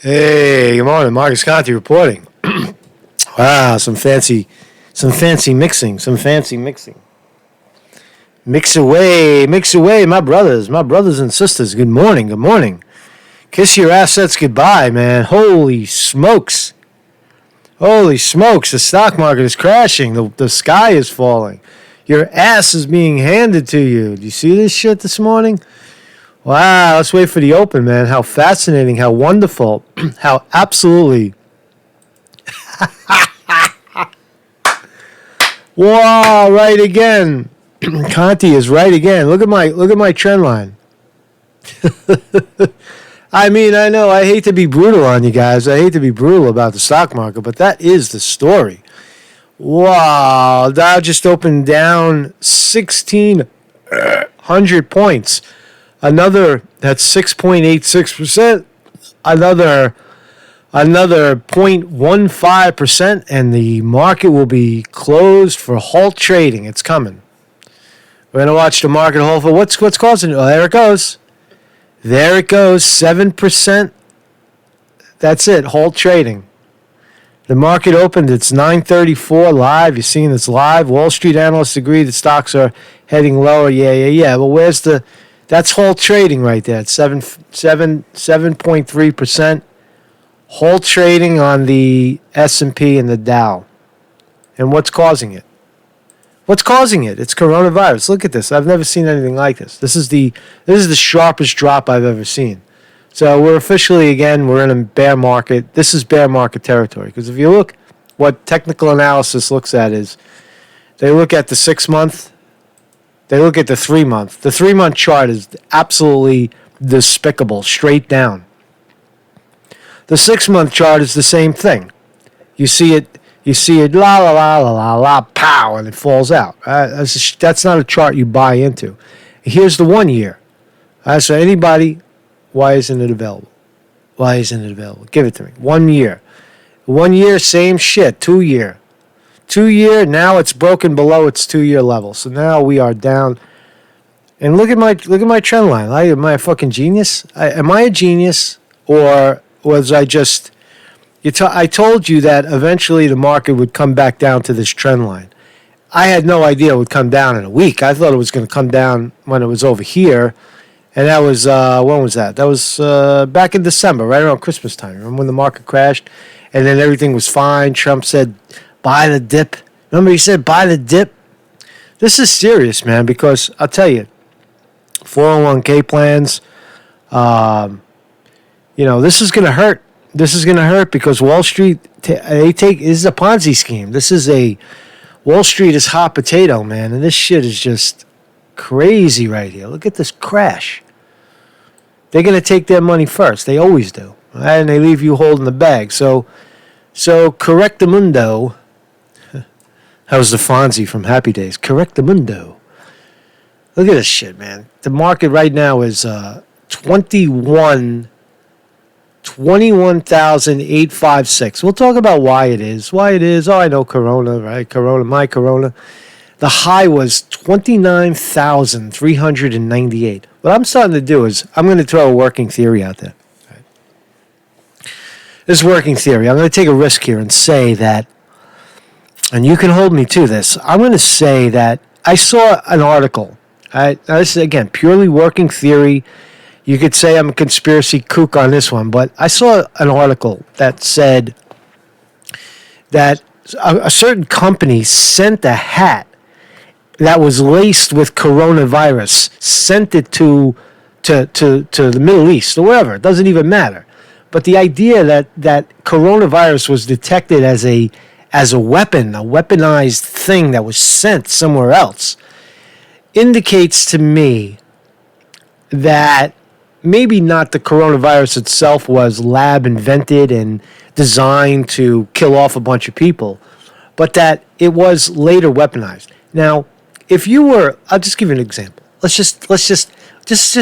Hey, good morning. Marcus Conte reporting. Wow, some fancy mixing. Mix away, my brothers and sisters. Good morning. Kiss your assets goodbye, man. Holy smokes. The stock market is crashing. The sky is falling. Your ass is being handed to you. Do you see this shit this morning? Wow, let's wait for the open, man. How fascinating, how wonderful, how absolutely. Wow, right again. Conte is right again. Look at my trend line. I mean, I know I hate to be brutal on you guys. I hate to be brutal about the stock market, but that is the story. Wow, Dow just opened down 1,600 points. That's 6.86%. Another 0.15%, and the market will be closed for halt trading. It's coming. We're gonna watch the market hold for what's causing it. Oh, there it goes. 7%. That's it. Halt trading. The market opened. It's 9:34 live. You're seeing this live. Wall Street analysts agree that stocks are heading lower. Yeah. Well, that's halt trading right there. It's 7.3%. Halt trading on the S&P and the Dow. And what's causing it? It's coronavirus. Look at this. I've never seen anything like this. This is the sharpest drop I've ever seen. So we're officially, we're in a bear market. This is bear market territory. Because if you look, what technical analysis looks at is they look at the 6 month, they look at the 3 month. The 3 month chart is absolutely despicable, straight down. The 6 month chart is the same thing. You see it, la la la la la la, pow, and it falls out. That's not a chart you buy into. Here's the 1 year. So anybody, why isn't it available? Give it to me. 1 year. 1 year, same shit. 2 year. 2 year, now it's broken below its 2 year level. So now we are down. And look at my trend line. Am I a fucking genius? Am I a genius, or was I just? I told you that eventually the market would come back down to this trend line. I had no idea it would come down in a week. I thought it was going to come down when it was over here. And that was, when was that? That was back in December, right around Christmas time. Remember when the market crashed? And then everything was fine. Trump said, buy the dip. Remember he said, buy the dip? This is serious, man, because I'll tell you, 401k plans, this is going to hurt. This is going to hurt because Wall Street, this is a Ponzi scheme. Wall Street is hot potato, man. And this shit is just crazy right here. Look at this crash. They're going to take their money first. They always do. Right? And they leave you holding the bag. So correctamundo. That was the Fonzie from Happy Days. Correctamundo. Look at this shit, man. The market right now is 21,856. We'll talk about why it is. Oh, I know Corona, right? My Corona. The high was 29,398. What I'm starting to do is I'm going to throw a working theory out there. Right? This working theory. I'm going to take a risk here and say that, and you can hold me to this. I'm going to say that I saw an article. Now this is, again, purely working theory. You could say I'm a conspiracy kook on this one, but I saw an article that said that a certain company sent a hat that was laced with coronavirus, sent it to the Middle East or wherever. It doesn't even matter. But the idea that coronavirus was detected as a weapon, a weaponized thing that was sent somewhere else, indicates to me that maybe not the coronavirus itself was lab invented and designed to kill off a bunch of people, but that it was later weaponized. Now, if you were, I'll just give you an example. Let's just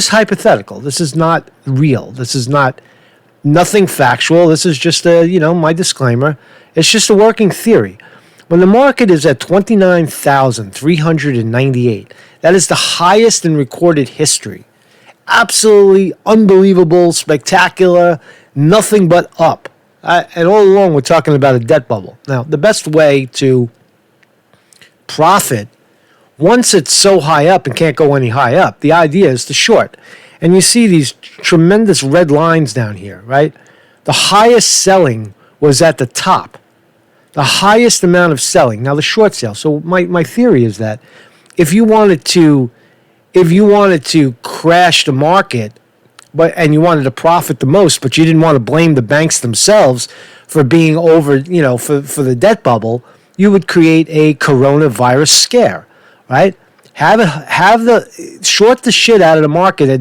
hypothetical. This is not real. This is nothing factual. This is just my disclaimer. It's just a working theory. When the market is at 29,398, that is the highest in recorded history. Absolutely unbelievable, spectacular, nothing but up. And all along, we're talking about a debt bubble. Now, the best way to profit, once it's so high up and can't go any higher up, the idea is to short. And you see these tremendous red lines down here, right? The highest selling was at the top. The highest amount of selling. Now, the short sale. So my theory is that if you wanted to crash the market, and you wanted to profit the most, but you didn't want to blame the banks themselves for being over, for the debt bubble, you would create a coronavirus scare, right? Have the short the shit out of the market at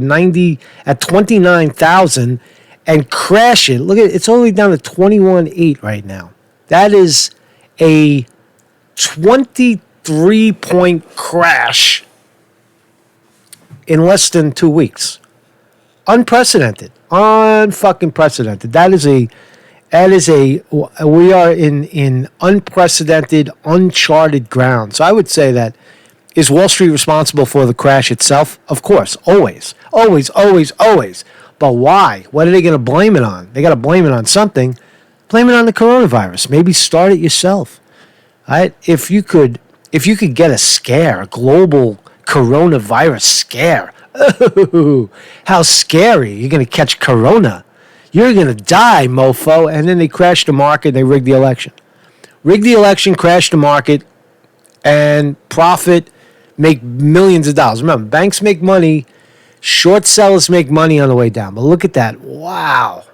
29,000 and crash it. Look at it, it's only down to 21.8 right now. That is a 23-point crash in less than 2 weeks. Unprecedented. Unfucking precedented. We are in unprecedented, uncharted ground. So I would say that, is Wall Street responsible for the crash itself? Of course. Always. Always, always, always. But why? What are they going to blame it on? They got to blame it on something. Blame it on the coronavirus. Maybe start it yourself. Right? If you could get a scare, a global coronavirus scare. Oh, how scary. You're going to catch corona. You're going to die, mofo. And then they crash the market and they rig the election. Rig the election, crash the market, and profit, make millions of dollars. Remember, banks make money, short sellers make money on the way down. But look at that. Wow.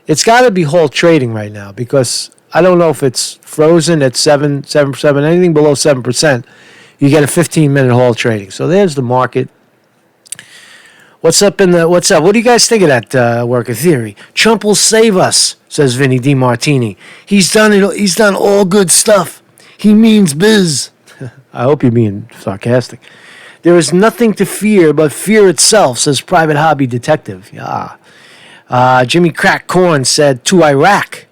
It's got to be whole trading right now because I don't know if it's frozen at 7%, anything below 7%, you get a 15-minute whole trading. So there's the market. What's up? What do you guys think of that work of theory? Trump will save us, says Vinny DiMartini. He's done it. He's done all good stuff. He means biz. I hope you're being sarcastic. There is nothing to fear but fear itself, says Private Hobby Detective. Yeah. Jimmy Crack Corn said to Iraq.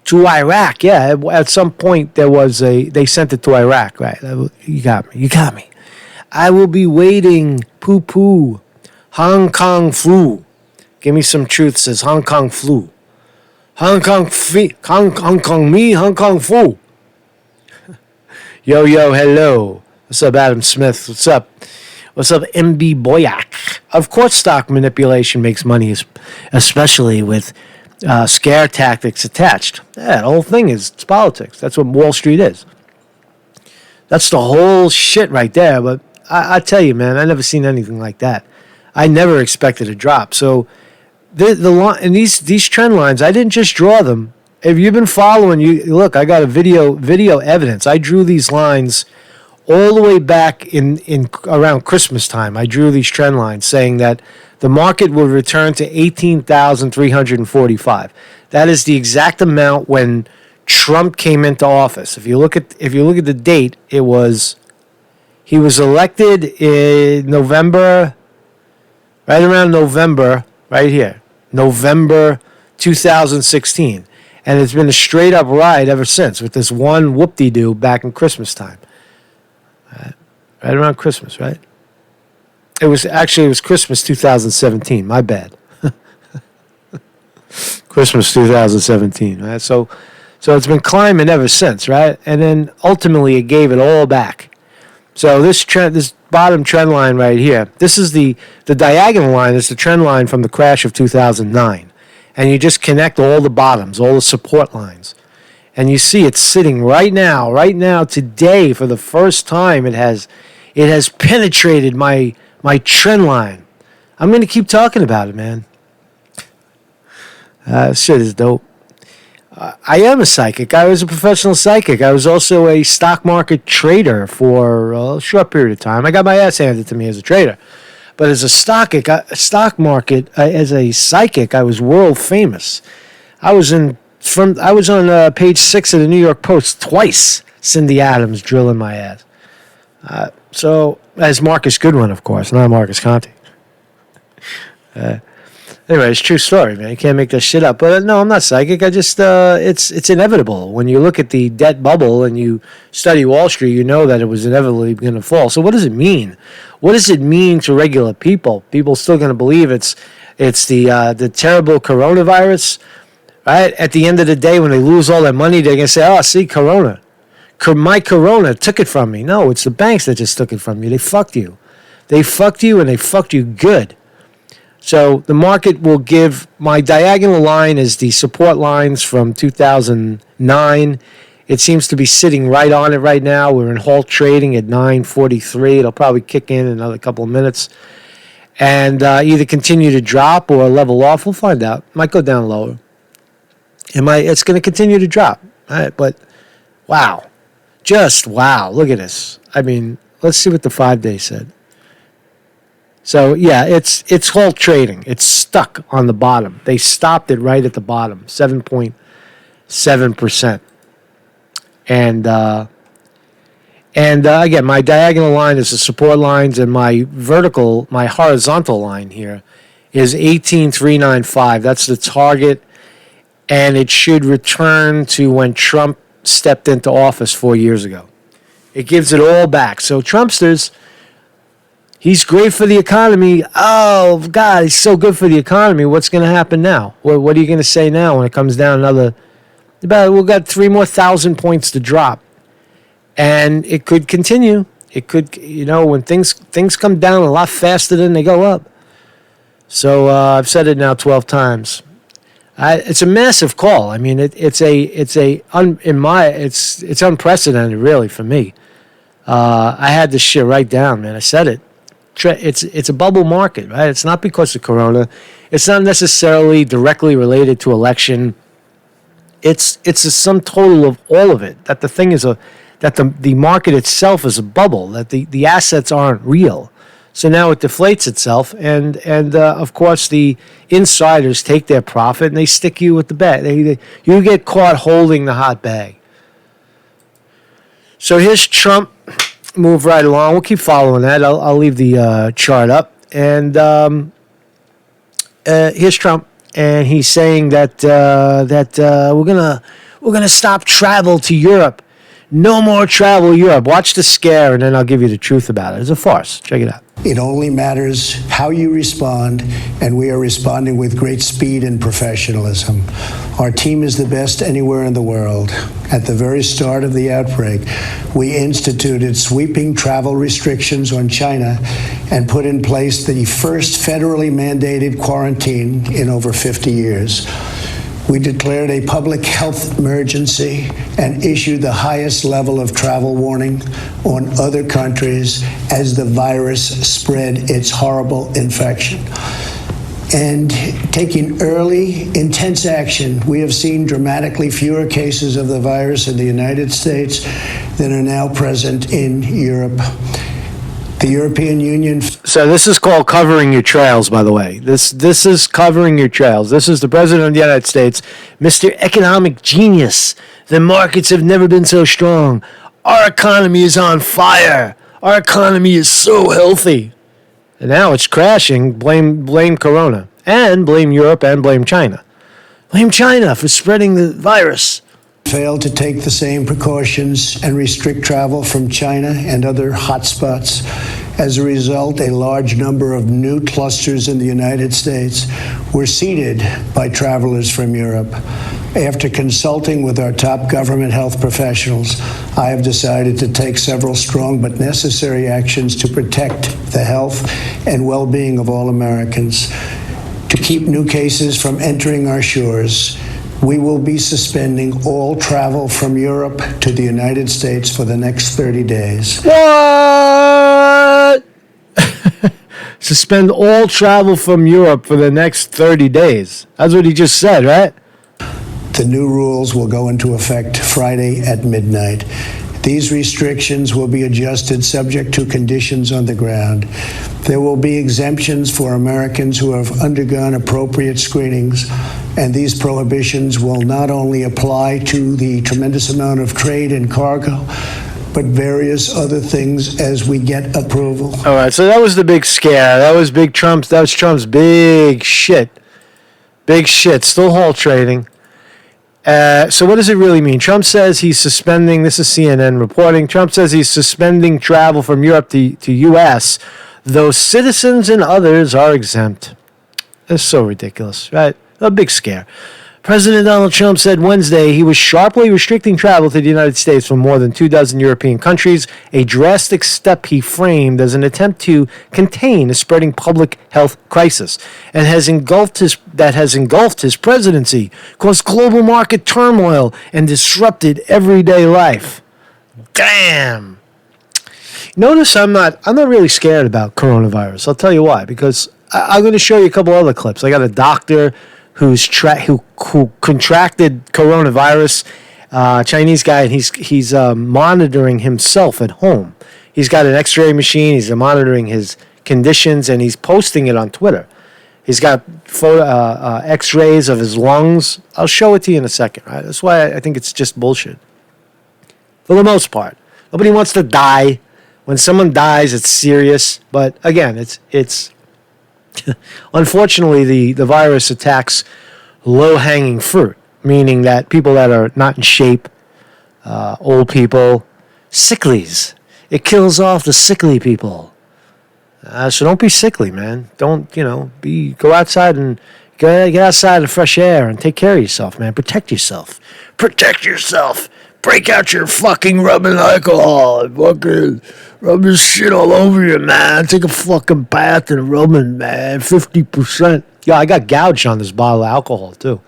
To Iraq, yeah. At some point they sent it to Iraq, right? You got me. I will be waiting. Poo poo. Hong Kong flu. Give me some truth, says Hong Kong flu. Hong Kong flu. Yo, hello. What's up, Adam Smith? What's up, MB Boyak? Of course, stock manipulation makes money, especially with scare tactics attached. Yeah, the whole thing it's politics. That's what Wall Street is. That's the whole shit right there. But I tell you, man, I never seen anything like that. I never expected a drop. So and these trend lines, I didn't just draw them. If you've been following, look, I got a video evidence. I drew these lines all the way back in around Christmas time. I drew these trend lines saying that the market will return to 18,345. That is the exact amount when Trump came into office. If you look at the date, he was elected in November, right around November, right here, November 2016. And it's been a straight up ride ever since with this one whoop-de-doo back in Christmas time. Right around Christmas, right? It was Christmas 2017. My bad. Christmas 2017, right? So it's been climbing ever since, right? And then ultimately it gave it all back. So this bottom trend line right here, this is the diagonal line is the trend line from the crash of 2009. And you just connect all the bottoms, all the support lines. And you see it's sitting right now, today, for the first time, it has penetrated my trend line. I'm going to keep talking about it, man. Shit is dope. I am a psychic. I was a professional psychic. I was also a stock market trader for a short period of time. I got my ass handed to me as a trader. But as a stock market, as a psychic, I was world famous. I was on page 6 of the New York Post twice. Cindy Adams drilling my ass. So as Marcus Goodwin, of course, not Marcus Conte. Anyway, it's a true story, man. You can't make that shit up. But no, I'm not psychic. I just it's inevitable. When you look at the debt bubble and you study Wall Street, you know that it was inevitably going to fall. So what does it mean? What does it mean to regular people? People still going to believe it's the terrible coronavirus, right? At the end of the day, when they lose all their money, they're going to say, "Oh, see, Corona. My Corona took it from me." No, it's the banks that just took it from you. They fucked you. They fucked you, and they fucked you good. So the market will give, my diagonal line is the support lines from 2009. It seems to be sitting right on it right now. We're in halt trading at 9:43. It'll probably kick in another couple of minutes. And either continue to drop or level off. We'll find out. Might go down lower. It's going to continue to drop. All right, but wow. Just wow. Look at this. I mean, let's see what the 5-day said. So, yeah, it's halt trading. It's stuck on the bottom. They stopped it right at the bottom, 7.7%. And again, my diagonal line is the support lines, and my horizontal line here is 18,395. That's the target, and it should return to when Trump stepped into office 4 years ago. It gives it all back. So Trumpsters... He's great for the economy. Oh, God, he's so good for the economy. What's going to happen now? What are you going to say now when it comes down we've got 3,000 more points to drop. And it could continue. It could, when things come down a lot faster than they go up. So I've said it now 12 times. It's a massive call. I mean, it's unprecedented, really, for me. I had this shit right down, man. I said it. It's a bubble market, right? It's not because of Corona. It's not necessarily directly related to election. It's a sum total of all of it. That the thing is that the market itself is a bubble. That the assets aren't real. So now it deflates itself, and of course the insiders take their profit and they stick you with the bag. You get caught holding the hot bag. So here's Trump. Move right along. We'll keep following that. I'll leave the chart up. And here's Trump, and he's saying that we're gonna stop travel to Europe. No more travel to Europe. Watch the scare, and then I'll give you the truth about it. It's a farce. Check it out. It only matters how you respond, and we are responding with great speed and professionalism. Our team is the best anywhere in the world. At the very start of the outbreak, we instituted sweeping travel restrictions on China and put in place the first federally mandated quarantine in over 50 years. We declared a public health emergency and issued the highest level of travel warning on other countries as the virus spread its horrible infection. And taking early, intense action, we have seen dramatically fewer cases of the virus in the United States than are now present in Europe. The European Union. So this is called covering your trails, by the way. This is covering your trails. This is the President of the United States, Mr. Economic Genius. The markets have never been so strong. Our economy is on fire. Our economy is so healthy. And now it's crashing. Blame Corona. And blame Europe and blame China. Blame China for spreading the virus. Failed to take the same precautions and restrict travel from China and other hotspots. As a result, a large number of new clusters in the United States were seeded by travelers from Europe. After consulting with our top government health professionals, I have decided to take several strong but necessary actions to protect the health and well-being of all Americans. To keep new cases from entering our shores, we will be suspending all travel from Europe to the United States for the next 30 days. What? Suspend all travel from Europe for the next 30 days. That's what he just said, right? The new rules will go into effect Friday at midnight. These restrictions will be adjusted subject to conditions on the ground. There will be exemptions for Americans who have undergone appropriate screenings, and these prohibitions will not only apply to the tremendous amount of trade and cargo, but various other things as we get approval. All right, so that was the big scare. That was Trump's big shit. Big shit. Still halt trading. So what does it really mean? Trump says he's suspending, this is CNN reporting, Trump says he's suspending travel from Europe to U.S., though citizens and others are exempt. That's so ridiculous, right? A big scare. President Donald Trump said Wednesday he was sharply restricting travel to the United States from more than 24 European countries, a drastic step he framed as an attempt to contain a spreading public health crisis, and has engulfed his presidency, caused global market turmoil, and disrupted everyday life. Damn. Notice I'm not really scared about coronavirus. I'll tell you why. Because I'm going to show you a couple other clips. I got a doctor who contracted coronavirus, Chinese guy, and he's monitoring himself at home. He's got an X-ray machine. He's monitoring his conditions, and he's posting it on Twitter. He's got X-rays of his lungs. I'll show it to you in a second. Right? That's why I think it's just bullshit. For the most part, nobody wants to die. When someone dies, it's serious. But again, it's unfortunately, the virus attacks low-hanging fruit, meaning that people that are not in shape, old people, sicklies. It kills off the sickly people. So don't be sickly, man. Don't, go outside and get outside in the fresh air and take care of yourself, man. Protect yourself. Protect yourself. Break out your fucking rubbing alcohol and fucking rub this shit all over you, man. Take a fucking bath and rubbing, man. 50%. Yeah, I got gouged on this bottle of alcohol, too.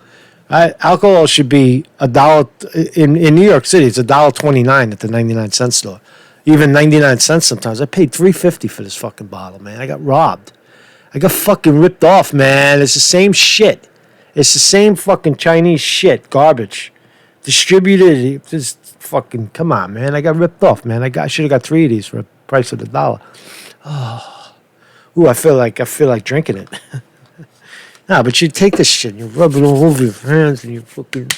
Alcohol should be $1. In New York City, it's $1.29 at the 99-cent store. Even 99 cents sometimes. I paid $3.50 for this fucking bottle, man. I got robbed. I got fucking ripped off, man. It's the same shit. It's the same fucking Chinese shit. Garbage. Distributed, just fucking, come on, man. I got ripped off, man. I should have got 3 of these for the price of $1. Oh. Ooh, I feel like drinking it. Nah, but you take this shit and you rub it all over your hands and you fucking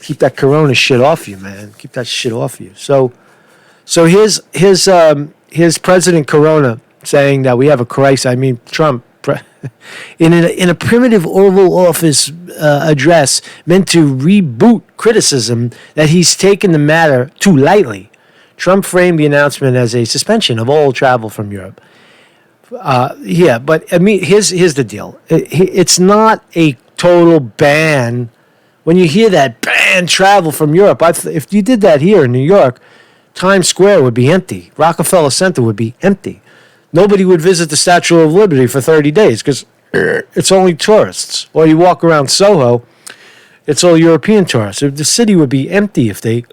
keep that corona shit off you, man. Keep that shit off you. So here's President Corona saying that we have a crisis. I mean, Trump. In a primitive Oval Office address meant to reboot criticism that he's taken the matter too lightly, Trump framed the announcement as a suspension of all travel from Europe. But I mean, here's the deal. It's not a total ban. When you hear that ban travel from Europe, if you did that here in New York, Times Square would be empty. Rockefeller Center would be empty. Nobody would visit the Statue of Liberty for 30 days because it's only tourists. Or you walk around Soho, it's all European tourists. The city would be empty if they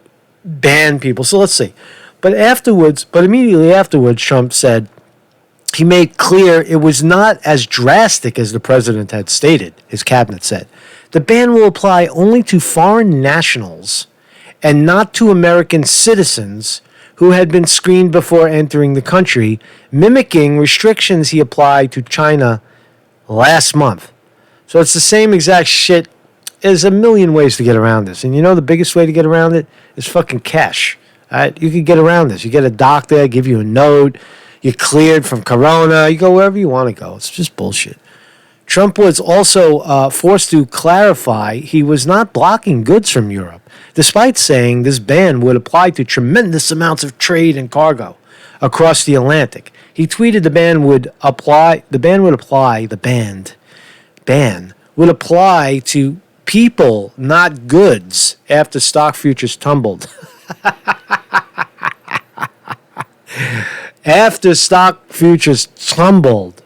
banned people. So let's see. But immediately afterwards, Trump said, he made clear it was not as drastic as the president had stated, his cabinet said. The ban will apply only to foreign nationals and not to American citizens who had been screened before entering the country, mimicking restrictions he applied to China last month. So it's the same exact shit. There's a million ways to get around this. And you know the biggest way to get around it is fucking cash. All right? You can get around this. You get a doctor, give you a note, you're cleared from corona, you go wherever you want to go. It's just bullshit. Trump was also forced to clarify he was not blocking goods from Europe, despite saying this ban would apply to tremendous amounts of trade and cargo. across the Atlantic. He tweeted the ban would apply to people, not goods, after stock futures tumbled. After stock futures tumbled.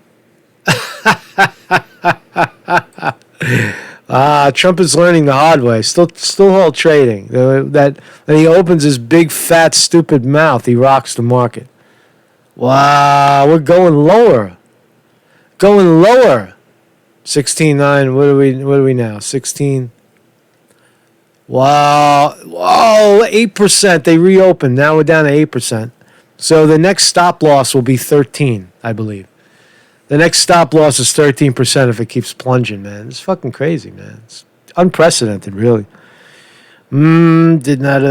Trump is learning the hard way. Still hold trading. That when he opens his big, fat, stupid mouth, he rocks the market. Wow, we're going lower. Going lower. 16.9. What are we now? 16. Wow. Whoa, 8%. They reopened. Now we're down to 8%. So the next stop loss will be 13, I believe. The next stop loss is 13% if it keeps plunging, man. It's fucking crazy, man. It's unprecedented, really. Did not.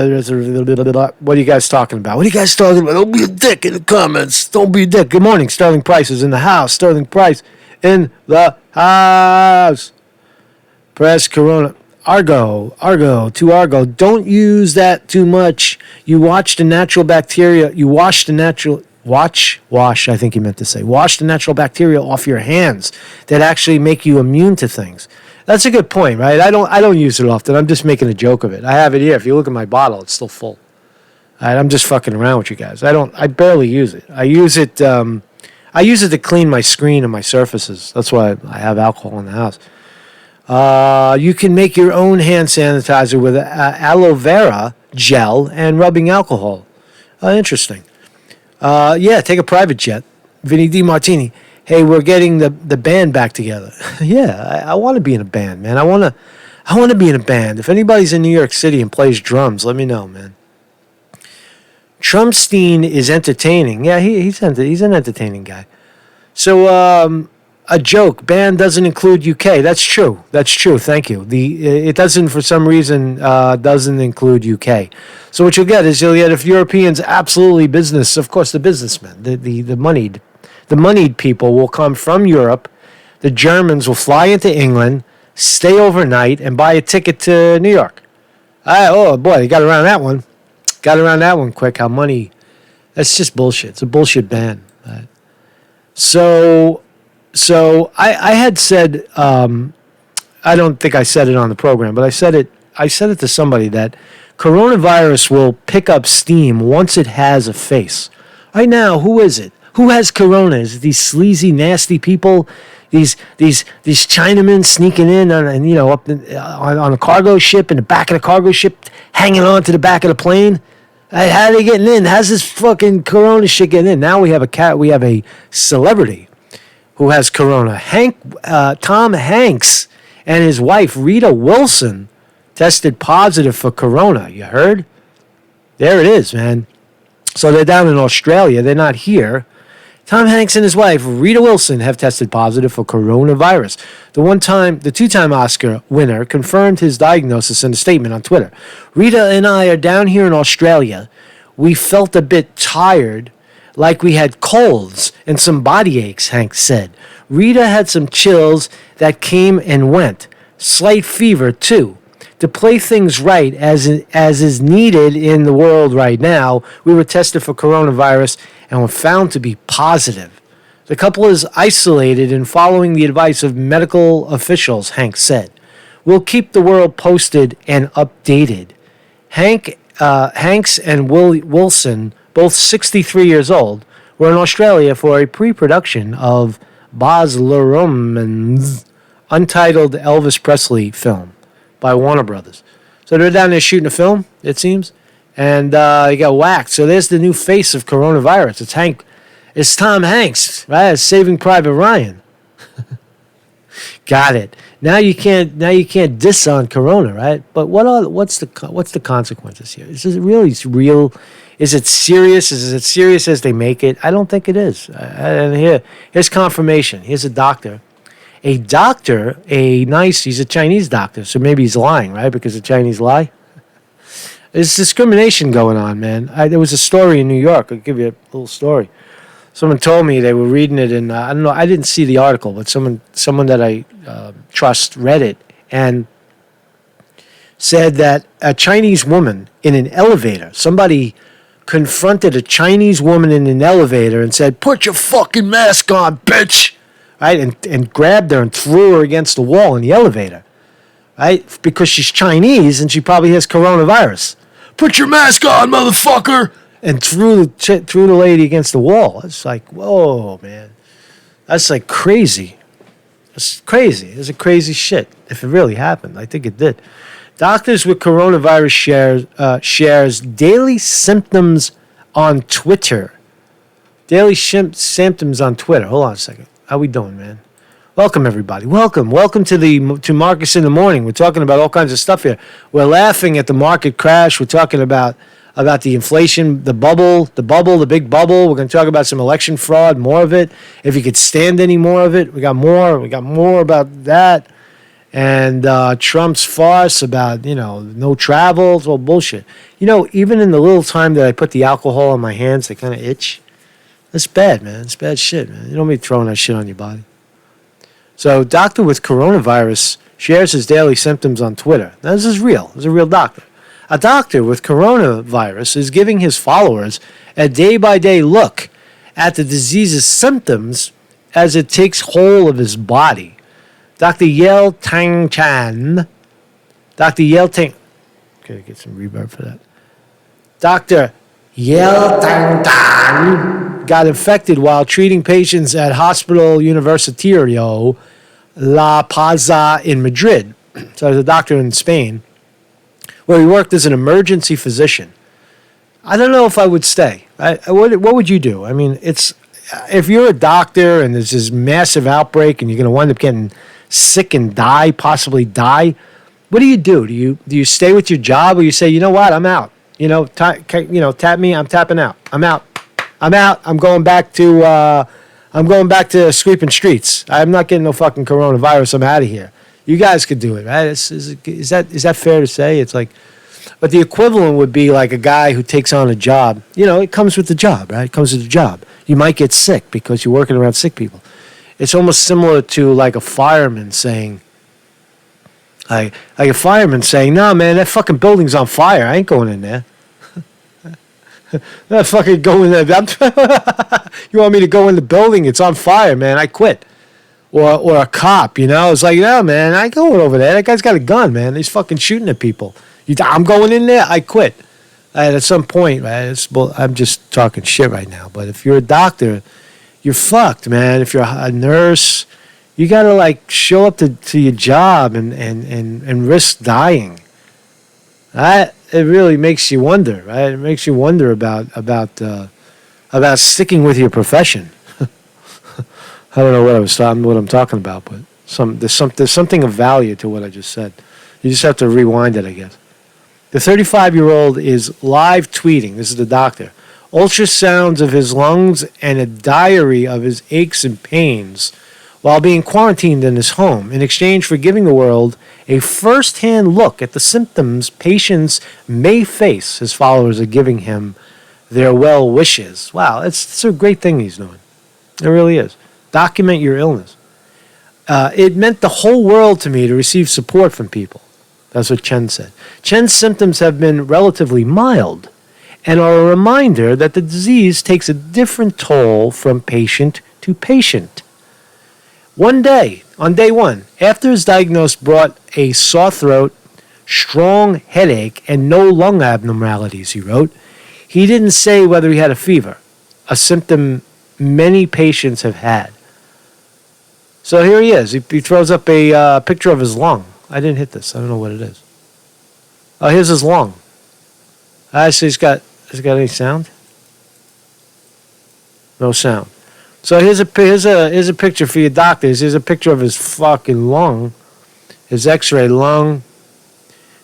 What are you guys talking about? What are you guys talking about? Don't be a dick in the comments. Don't be a dick. Good morning. Sterling Price is in the house. Sterling Price in the house. Press Corona. Argo. Don't use that too much. You wash the natural bacteria. Wash, I think he meant to say. Wash the natural bacteria off your hands that actually make you immune to things. That's a good point, right? I don't use it often. I'm just making a joke of it. I have it here. If you look at my bottle, it's still full. All right, I'm just fucking around with you guys. I barely use it. I use it to clean my screen and my surfaces. That's why I have alcohol in the house. You can make your own hand sanitizer with aloe vera gel and rubbing alcohol. Interesting. Take a private jet. Vinny D. Martini. Hey, we're getting the band back together. Yeah, I want to be in a band, man. I want to be in a band. If anybody's in New York City and plays drums, let me know, man. Trumpstein is entertaining. Yeah, he's an entertaining guy. So, a joke. Band doesn't include UK. That's true. Thank you. It doesn't, for some reason, doesn't include UK. So what you'll get is if Europeans absolutely business, of course, the businessmen, the moneyed people will come from Europe. The Germans will fly into England, stay overnight, and buy a ticket to New York. Oh boy, they got around that one. Got around that one quick. How money? That's just bullshit. It's a bullshit ban. Right? So I had said, I don't think I said it on the program, but I said it to somebody that coronavirus will pick up steam once it has a face. Right now, who is it? Who has corona? Is it these sleazy, nasty people? These Chinamen sneaking in on a cargo ship, in the back of the cargo ship, hanging on to the back of the plane? How are they getting in? How's this fucking corona shit getting in? Now we have a celebrity who has corona. Tom Hanks and his wife, Rita Wilson, tested positive for corona. You heard? There it is, man. So they're down in Australia. They're not here. Tom Hanks and his wife, Rita Wilson, have tested positive for coronavirus. The two-time Oscar winner confirmed his diagnosis in a statement on Twitter. Rita and I are down here in Australia. We felt a bit tired, like we had colds and some body aches, Hanks said. Rita had some chills that came and went. Slight fever, too. To play things right, as is needed in the world right now, we were tested for coronavirus and were found to be positive. The couple is isolated and following the advice of medical officials, Hanks said. We'll keep the world posted and updated. Hanks and Wilson, both 63 years old, were in Australia for a pre-production of Baz Luhrmann's untitled Elvis Presley film by Warner Brothers. So they're down there shooting a film, it seems, and he got whacked. So there's the new face of coronavirus. It's Tom Hanks, right? It's Saving Private Ryan. Got it. Now you can't diss on corona, right? But what's the consequences here? Is it really real? Is it serious? Is it as serious as they make it? I don't think it is. And here's confirmation. Here's a doctor. He's a Chinese doctor, so maybe he's lying, right? Because the Chinese lie. There's discrimination going on, man. There was a story in New York. I'll give you a little story. Someone told me they were reading it, and I don't know. I didn't see the article, but someone that I trust read it and said that a Chinese woman in an elevator, somebody confronted a Chinese woman in an elevator and said, "Put your fucking mask on, bitch!" Right? And grabbed her and threw her against the wall in the elevator. Right? Because she's Chinese and she probably has coronavirus. "Put your mask on, motherfucker!" And threw the lady against the wall. It's like, whoa, man. That's like crazy. It's crazy. It's a crazy shit. If it really happened, I think it did. Doctors with coronavirus shares daily symptoms on Twitter. Daily symptoms on Twitter. Hold on a second. How we doing, man? Welcome, everybody. Welcome to Marcus in the Morning. We're talking about all kinds of stuff here. We're laughing at the market crash. We're talking about the inflation, the big bubble. We're going to talk about some election fraud, more of it. If you could stand any more of it, we got more about that. And Trump's farce about, no travel. It's all bullshit. Even in the little time that I put the alcohol on my hands, they kind of itch. That's bad, man. It's bad shit, man. You don't be throwing that shit on your body. So, doctor with coronavirus shares his daily symptoms on Twitter. Now, this is real. This is a real doctor. A doctor with coronavirus is giving his followers a day-by-day look at the disease's symptoms as it takes hold of his body. Dr. Yale Tang Chan. Dr. Yale Tang. Okay, get some reverb for that. Dr. Yale Tang Tan got infected while treating patients at Hospital Universitario La Paz in Madrid. So, there's a doctor in Spain where he worked as an emergency physician. I don't know if I would stay. What would you do? I mean, if you're a doctor and there's this massive outbreak and you're going to wind up getting sick and possibly die, what do you do? Do you stay with your job, or you say, you know what, I'm out? Tap me, I'm tapping out. I'm out. I'm going back to sweeping streets. I'm not getting no fucking coronavirus. I'm out of here. You guys could do it, right? Is that fair to say? It's like, but the equivalent would be like a guy who takes on a job. It comes with the job, right? It comes with the job. You might get sick because you're working around sick people. It's almost similar to like a fireman saying, no, man, that fucking building's on fire. I ain't going in there. Not fucking going there. You want me to go in the building? It's on fire, man. I quit. Or a cop, It's like, no, man, I ain't going over there. That guy's got a gun, man. He's fucking shooting at people. I'm going in there. I quit. At some point, right? I'm just talking shit right now. But if you're a doctor, you're fucked, man. If you're a nurse, you got to show up to your job and risk dying. It really makes you wonder, right? It makes you wonder about sticking with your profession. I don't know what I'm talking about, but there's something of value to what I just said. You just have to rewind it, I guess. The 35-year-old is live tweeting. This is the doctor. Ultrasounds of his lungs and a diary of his aches and pains while being quarantined in his home in exchange for giving the world a first-hand look at the symptoms patients may face. His followers are giving him their well wishes. Wow, it's a great thing he's doing. It really is. Document your illness. It meant the whole world to me to receive support from people. That's what Chen said. Chen's symptoms have been relatively mild and are a reminder that the disease takes a different toll from patient to patient. One day, on day one, after his diagnosis brought a sore throat, strong headache, and no lung abnormalities, he wrote, he didn't say whether he had a fever, a symptom many patients have had. So here he is. He throws up a picture of his lung. I didn't hit this. I don't know what it is. Oh, here's his lung. So has it got any sound? No sound. So here's a picture for your doctors. Here's a picture of his fucking lung, his X-ray lung.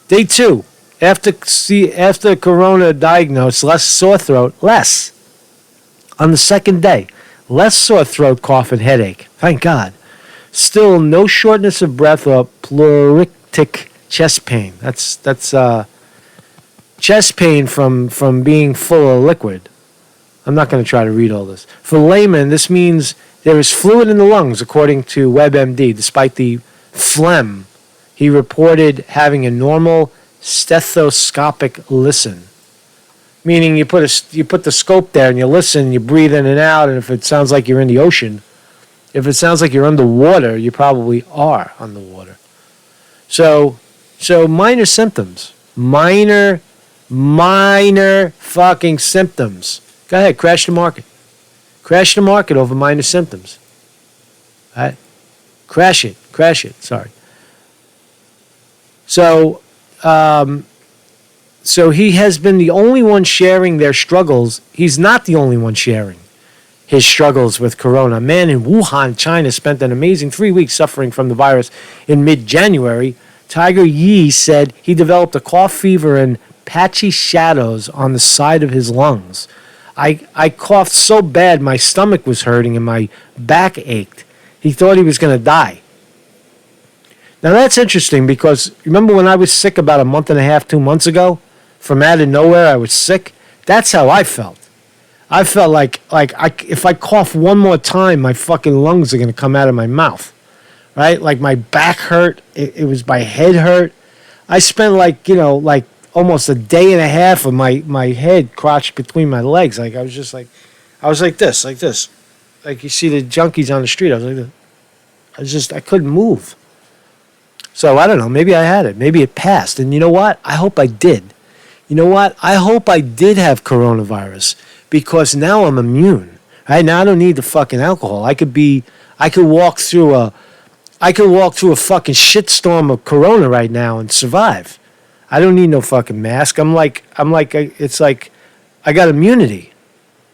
Day 2, after corona diagnosed, less sore throat, less. On the second day, less sore throat, cough, and headache. Thank God. Still, no shortness of breath or pleuritic chest pain. That's chest pain from being full of liquid. I'm not going to try to read all this. For laymen, this means there is fluid in the lungs, according to WebMD. Despite the phlegm, he reported having a normal stethoscopic listen. Meaning you put the scope there and you listen, you breathe in and out, and if it sounds like you're in the ocean, if it sounds like you're underwater, you probably are underwater. So minor symptoms. Minor fucking symptoms. Go ahead, crash the market. Crash the market over minor symptoms. All right? Crash it, sorry. So he has been the only one sharing their struggles. He's not the only one sharing his struggles with corona. A man in Wuhan, China, spent an amazing 3 weeks suffering from the virus in mid-January. Tiger Yi said he developed a cough, fever, and patchy shadows on the side of his lungs. I coughed so bad my stomach was hurting and my back ached. He thought he was going to die. Now that's interesting because remember when I was sick about a month and a half, 2 months ago? From out of nowhere, I was sick. That's how I felt. I felt like if I cough one more time, my fucking lungs are going to come out of my mouth. Right? Like my back hurt. It was my head hurt. I spent like almost a day and a half of my head crouched between my legs. Like I was like this. Like you see the junkies on the street. I was like this. I couldn't move. So I don't know. Maybe I had it. Maybe it passed. And you know what? I hope I did. You know what? I hope I did have coronavirus because now I'm immune. Right? Now I don't need the fucking alcohol. I could walk through a fucking shitstorm of corona right now and survive. I don't need no fucking mask. It's like I got immunity.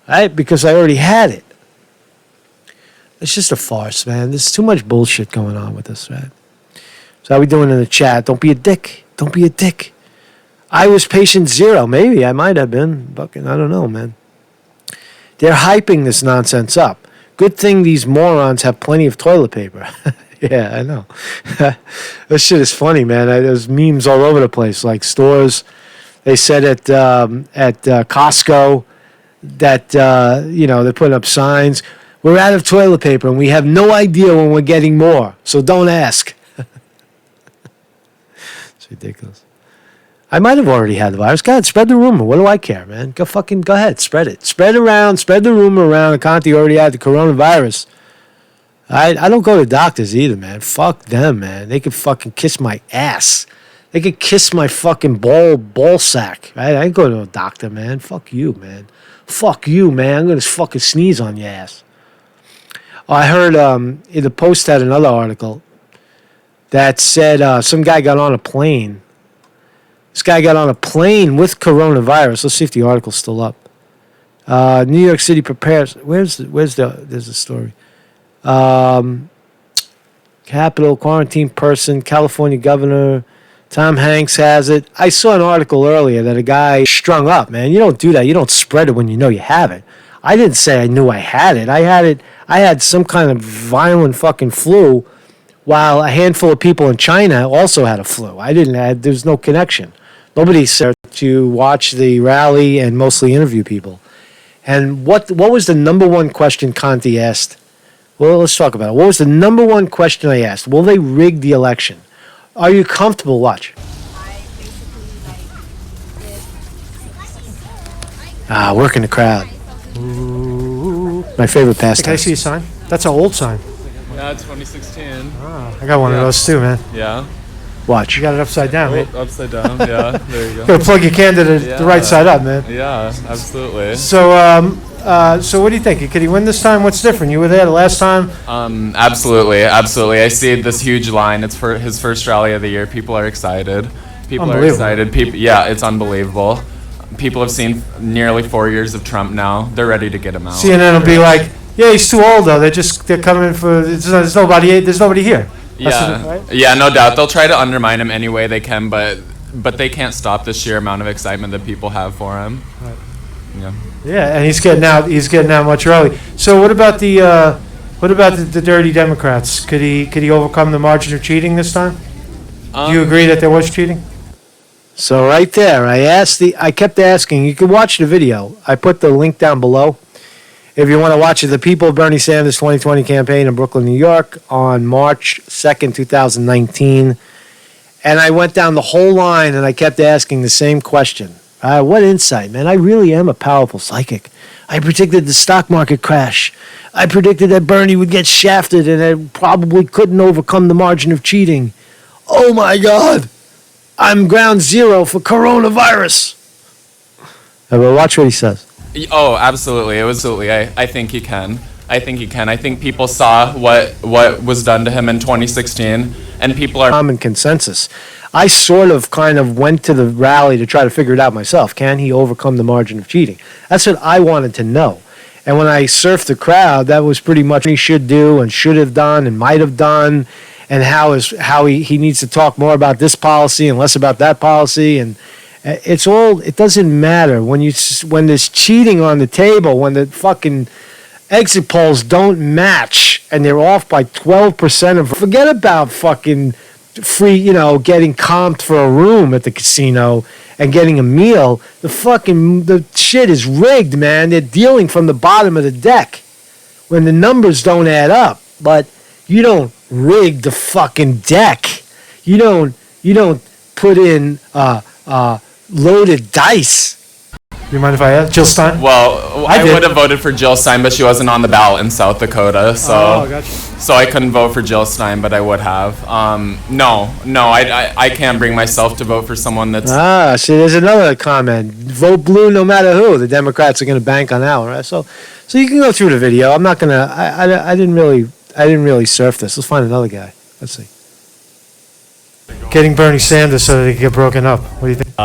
Right? Because I already had it. It's just a farce, man. There's too much bullshit going on with this, right? So how we doing in the chat? Don't be a dick. Don't be a dick. I was patient zero. Maybe I might have been. Fucking, I don't know, man. They're hyping this nonsense up. Good thing these morons have plenty of toilet paper. Yeah, I know. This shit is funny, man. There's memes all over the place. Like stores, they said at Costco that they're putting up signs. We're out of toilet paper and we have no idea when we're getting more. So don't ask. It's ridiculous. I might have already had the virus. Go ahead, spread the rumor. What do I care, man? Go ahead, spread it. Spread the rumor around. Conte already had the coronavirus. I don't go to doctors either, man. Fuck them, man. They could fucking kiss my ass. They could kiss my fucking ball sack. Right? I ain't go to a doctor, man. Fuck you, man. Fuck you, man. I'm gonna fucking sneeze on your ass. Oh, I heard the Post had another article that said some guy got on a plane. This guy got on a plane with coronavirus. Let's see if the article's still up. New York City prepares. There's a story. Capital quarantine person, California governor, Tom Hanks has it. I saw an article earlier that a guy strung up, man. You don't do that. You don't spread it when you know you have it. I didn't say I knew I had it. I had some kind of violent fucking flu while a handful of people in China also had a flu. There's no connection. Nobody said to watch the rally and mostly interview people. And what was the number one question Conte asked? Well, let's talk about it. What was the number one question I asked? Will they rig the election? Are you comfortable? Watch. Working the crowd. Ooh. My favorite pastime. Can I see a sign? That's an old sign. Yeah, 2016. I got one of those too, man. Yeah. Watch. You got it upside down, right? Upside down, yeah. There you go. Gotta plug your can to the right side up, man. Yeah, absolutely. So, so what do you think? Could he win this time? What's different? You were there the last time. Absolutely. I see this huge line. It's for his first rally of the year. People are excited. It's unbelievable. People have seen nearly 4 years of Trump now. They're ready to get him out. CNN will be like, yeah, he's too old though. They're coming for. There's nobody here. Yeah, no doubt. They'll try to undermine him any way they can, but they can't stop the sheer amount of excitement that people have for him. Right. Yeah. Yeah, and he's getting out much early. So what about the dirty Democrats? Could he overcome the margin of cheating this time? Do you agree that there was cheating? So right there, I kept asking. You can watch the video. I put the link down below. If you want to watch it, the People of Bernie Sanders 2020 campaign in Brooklyn, New York on March 2nd, 2019. And I went down the whole line and I kept asking the same question. What insight, man. I really am a powerful psychic. I predicted the stock market crash. I predicted that Bernie would get shafted and it probably couldn't overcome the margin of cheating. Oh my God. I'm ground zero for coronavirus. Well, watch what he says. Oh, absolutely. It was absolutely. I think he can. I think people saw what was done to him in 2016, and people are Common consensus. I sort of kind of went to the rally to try to figure it out myself. Can he overcome the margin of cheating? That's what I wanted to know. And when I surfed the crowd, that was pretty much what he should do and should have done and might have done, and how he needs to talk more about this policy and less about that policy. And it's all, it doesn't matter when there's cheating on the table, when the fucking exit polls don't match and they're off by 12%. Forget about fucking free, getting comped for a room at the casino and getting a meal. The shit is rigged, man. They're dealing from the bottom of the deck when the numbers don't add up. But you don't rig the fucking deck. You don't put in loaded dice. You mind if I ask? Jill Stein? Well, I would have voted for Jill Stein, but she wasn't on the ballot in South Dakota, so gotcha. So I couldn't vote for Jill Stein, but I would have. No, I can't bring myself to vote for someone that's. See, there's another comment. Vote blue no matter who. The Democrats are going to bank on that one, right? So you can go through the video. I'm not gonna. I didn't really surf this. Let's find another guy. Let's see. Getting Bernie Sanders so that he can get broken up. What do you think?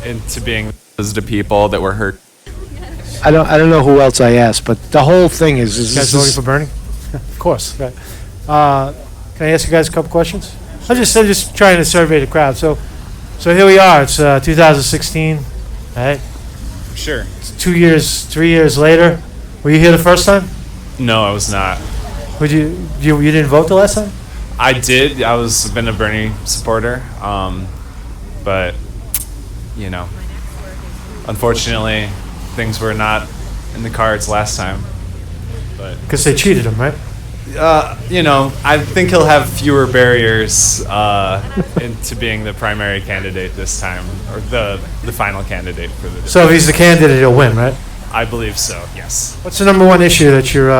Into being to people that were hurt. I don't know who else I asked, but the whole thing is You guys voting for Bernie? Of course. Right. Can I ask you guys a couple questions? I'm just trying to survey the crowd. So here we are. It's 2016. Right? Sure. It's 3 years later. Were you here the first time? No, I was not. Would you didn't vote the last time? I did. Been a Bernie supporter, but unfortunately, things were not in the cards last time. But Because they cheated him, right? I think he'll have fewer barriers into being the primary candidate this time, or the final candidate for the. So if he's the candidate, he'll win, right? I believe so. Yes. What's the number one issue that you're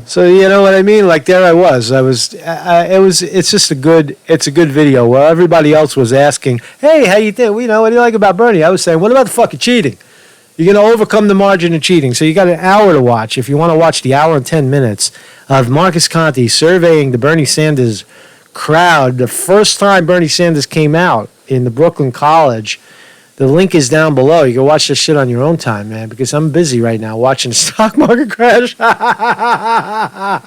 So you know what I mean? Like there I was. It's just a good video where everybody else was asking, hey, how you think? What do you like about Bernie? I was saying, what about the fucking cheating? You're going to overcome the margin of cheating. So you got an hour to watch. If you want to watch the hour and 10 minutes of Marcus Conte surveying the Bernie Sanders crowd, the first time Bernie Sanders came out in the Brooklyn College. The link is down below. You can watch this shit on your own time, man, because I'm busy right now watching the stock market crash. I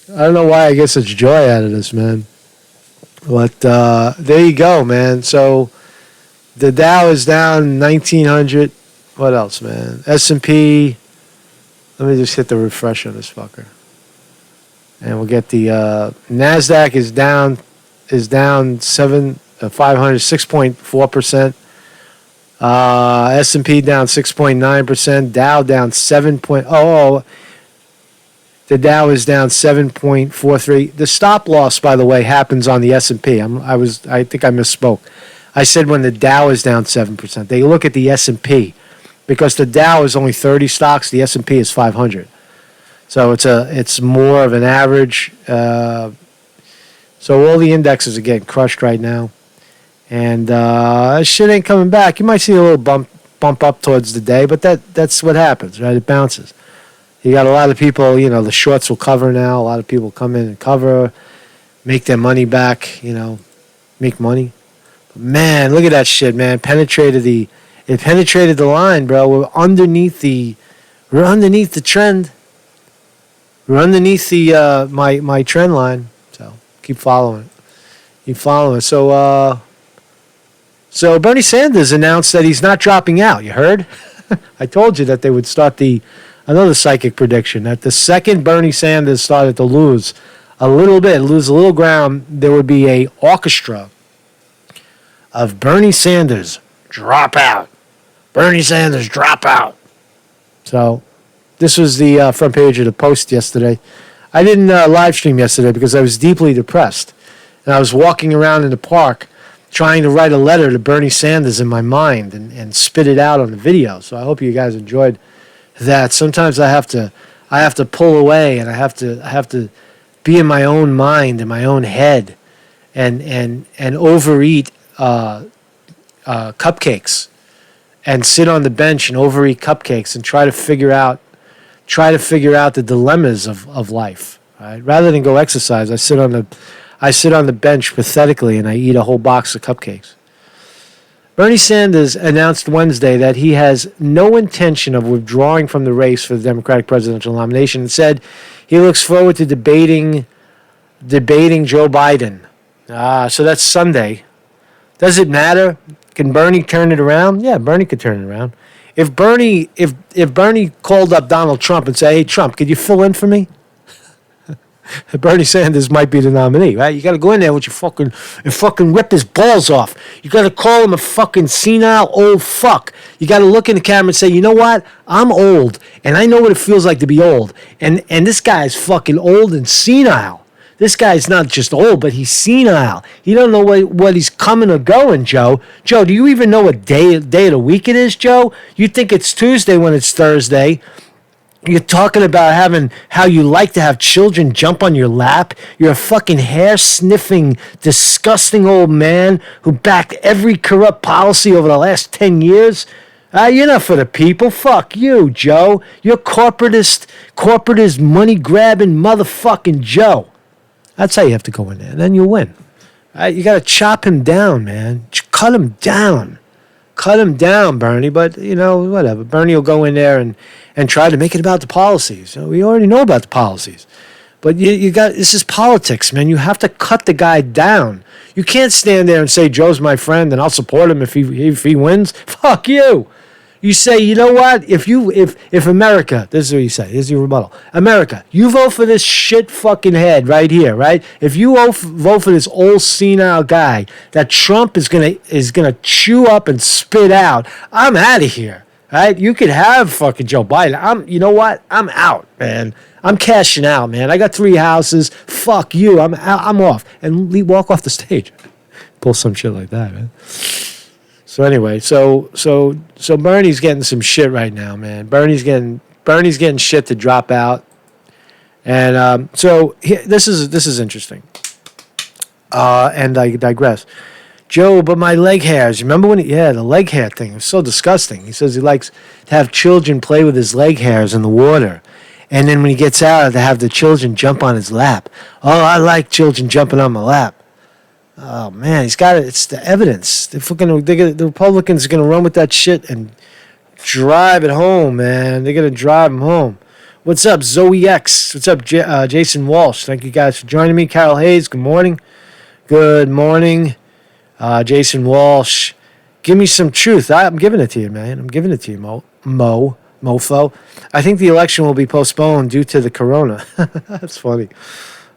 don't know why I get such joy out of this, man. But there you go, man. So the Dow is down 1,900. What else, man? S&P. Let me just hit the refresh on this fucker. And we'll get the NASDAQ is down 6.4%. S&P down 6.9%. Dow down 7. The Dow is down 7.43. The stop loss, by the way, happens on the S&P. I think I misspoke. I said when the Dow is down 7%. They look at the S&P because the Dow is only 30 stocks. The S&P is 500. So it's more of an average. So all the indexes are getting crushed right now, and shit ain't coming back. You might see a little bump up towards the day, but that's what happens, right? It bounces. You got a lot of people. The shorts will cover now. A lot of people come in and cover, make their money back. Make money. But man, look at that shit, man. It penetrated the line, bro. We're underneath the trend. We're underneath the my trend line, so keep following it. So Bernie Sanders announced that he's not dropping out. You heard? I told you that they would start another psychic prediction that the second Bernie Sanders started to lose a little ground, there would be a orchestra of Bernie Sanders drop out. Bernie Sanders drop out. So. This was the front page of the Post yesterday. I didn't live stream yesterday because I was deeply depressed. And I was walking around in the park trying to write a letter to Bernie Sanders in my mind and spit it out on the video. So I hope you guys enjoyed that. Sometimes I have to pull away, and I have to be in my own mind, in my own head, and overeat cupcakes, and sit on the bench and overeat cupcakes and try to figure out the dilemmas of life. Right? Rather than go exercise, I sit on the bench pathetically and I eat a whole box of cupcakes. Bernie Sanders announced Wednesday that he has no intention of withdrawing from the race for the Democratic presidential nomination and said he looks forward to debating Joe Biden. So that's Sunday. Does it matter? Can Bernie turn it around? Yeah, Bernie could turn it around. If Bernie called up Donald Trump and said, "Hey Trump, could you fill in for me?" Bernie Sanders might be the nominee, right? You got to go in there with your fucking rip his balls off. You got to call him a fucking senile old fuck. You got to look in the camera and say, "You know what? I'm old, and I know what it feels like to be old. And this guy is fucking old and senile. This guy's not just old, but he's senile. He don't know what he's coming or going, Joe. Joe, do you even know what day of the week it is, Joe? You think it's Tuesday when it's Thursday. You're talking about how you like to have children jump on your lap. You're a fucking hair-sniffing, disgusting old man who backed every corrupt policy over the last 10 years. You're not for the people. Fuck you, Joe. You're corporatist, money-grabbing motherfucking Joe. That's how you have to go in there. And then you'll win. You got to chop him down, man. Cut him down. Cut him down, Bernie. But, whatever. Bernie will go in there and try to make it about the policies. We already know about the policies. But this is politics, man. You have to cut the guy down. You can't stand there and say, Joe's my friend and I'll support him if he wins. Fuck you. You say, you know what? If America, this is what you say. This is your rebuttal. America, you vote for this shit fucking head right here, right? If you vote for this old senile guy that Trump is gonna chew up and spit out, I'm out of here, right? You could have fucking Joe Biden. You know what? I'm out, man. I'm cashing out, man. I got 3 houses. Fuck you. I'm out. I'm off and walk off the stage. Pull some shit like that, man. So anyway, so Bernie's getting some shit right now, man. Bernie's getting shit to drop out, and this is interesting. And I digress. Joe, but my leg hairs. Remember when? The leg hair thing was so disgusting. He says he likes to have children play with his leg hairs in the water, and then when he gets out, to have the children jump on his lap. Oh, I like children jumping on my lap. Oh man, he's got it. It's the evidence. The Republicans are gonna run with that shit and drive it home, man. They're gonna drive him home. What's up, Zoe X? What's up, Jason Walsh? Thank you guys for joining me. Carol Hayes, good morning. Good morning, Jason Walsh. Give me some truth. I'm giving it to you, man. I'm giving it to you, mofo. I think the election will be postponed due to the corona. That's funny.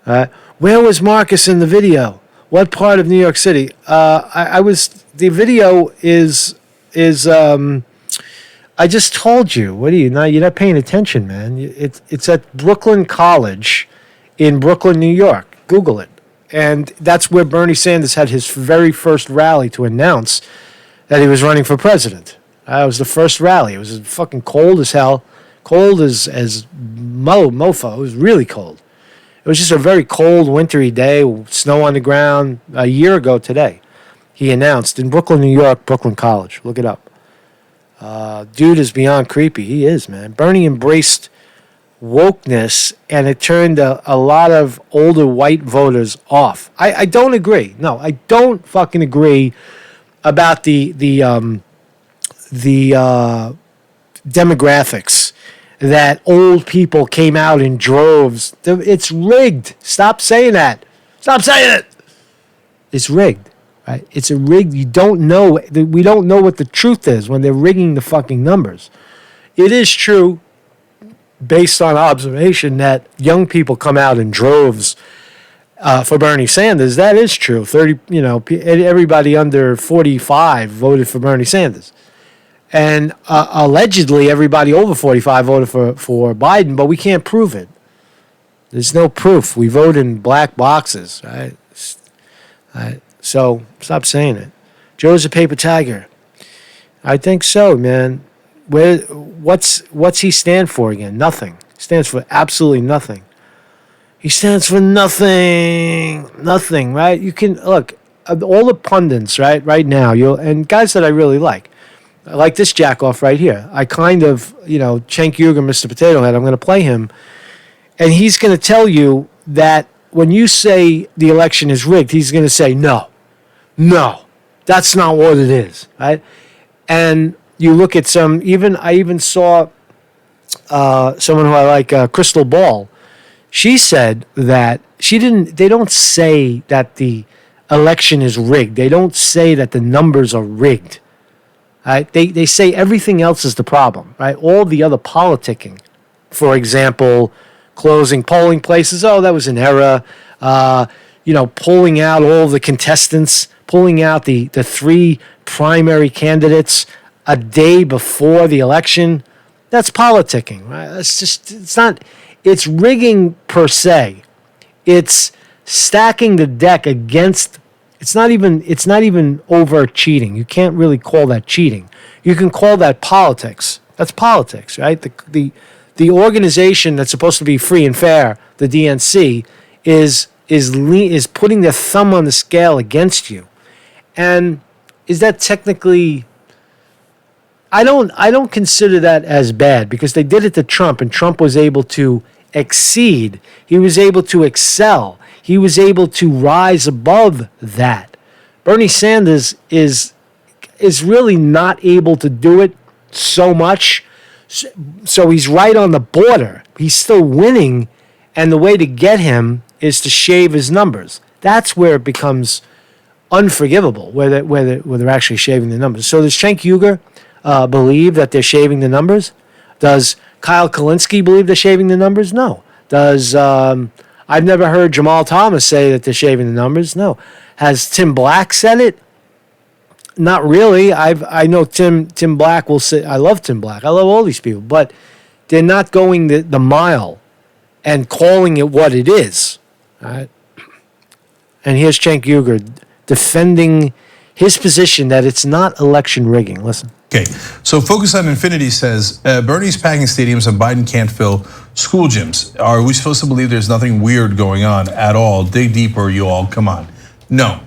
Where was Marcus in the video? What part of New York City? I was. The video is. I just told you. What are you not? You're not paying attention, man. It's at Brooklyn College, in Brooklyn, New York. Google it, and that's where Bernie Sanders had his very first rally to announce that he was running for president. It was the first rally. It was fucking cold as hell, cold as mofo. It was really cold. It was just a very cold, wintry day, snow on the ground. A year ago today, he announced in Brooklyn, New York, Brooklyn College. Look it up. Dude is beyond creepy. He is, man. Bernie embraced wokeness, and it turned a lot of older white voters off. I don't agree. No, I don't fucking agree about the demographics. That old people came out in droves. It's rigged. Stop saying that. Stop saying it. It's rigged. Right? It's a rigged. You don't know. We don't know what the truth is when they're rigging the fucking numbers. It is true, based on observation, that young people come out in droves for Bernie Sanders. That is true. Everybody under 45 voted for Bernie Sanders. And allegedly, everybody over 45 voted for Biden, but we can't prove it. There's no proof. We vote in black boxes, right? So stop saying it. Joe's a paper tiger. I think so, man. What's he stand for again? Nothing. He stands for absolutely nothing. He stands for nothing. Nothing, right? You can look all the pundits, right now, and guys that I really like this jackoff right here. I kind of, Cenk Uygur, Mr. Potato Head, I'm going to play him, and he's going to tell you that when you say the election is rigged, he's going to say no, that's not what it is, right? And you look at I even saw someone who I like, Crystal Ball. She said that they don't say that the election is rigged. They don't say that the numbers are rigged. Right? They say everything else is the problem, right? All the other politicking, for example, closing polling places. Oh, that was an error. Pulling out all the contestants, pulling out the three primary candidates a day before the election. That's politicking, right? It's rigging per se. It's stacking the deck against. It's not even over cheating. You can't really call that cheating. You can call that politics. That's politics, right? The organization that's supposed to be free and fair, the DNC, is putting their thumb on the scale against you. And is that technically? I don't consider that as bad because they did it to Trump, and Trump was able to exceed. He was able to excel. He was able to rise above that. Bernie Sanders is really not able to do it so much. So he's right on the border. He's still winning, and the way to get him is to shave his numbers. That's where it becomes unforgivable, where they're actually shaving the numbers. So does Cenk Uygur believe that they're shaving the numbers? Does Kyle Kalinske believe they're shaving the numbers? No. Does I've never heard Jamal Thomas say that they're shaving the numbers? No. Has Tim Black said it? Not really. I know Tim Black will say. I love Tim Black. I love all these people, but they're not going the mile and calling it what it is. All right. And here's Cenk Uygur defending his position that it's not election rigging. Listen. Okay, so Focus on Infinity says, Bernie's packing stadiums and Biden can't fill school gyms. Are we supposed to believe there's nothing weird going on at all? Dig deeper, you all, come on. No,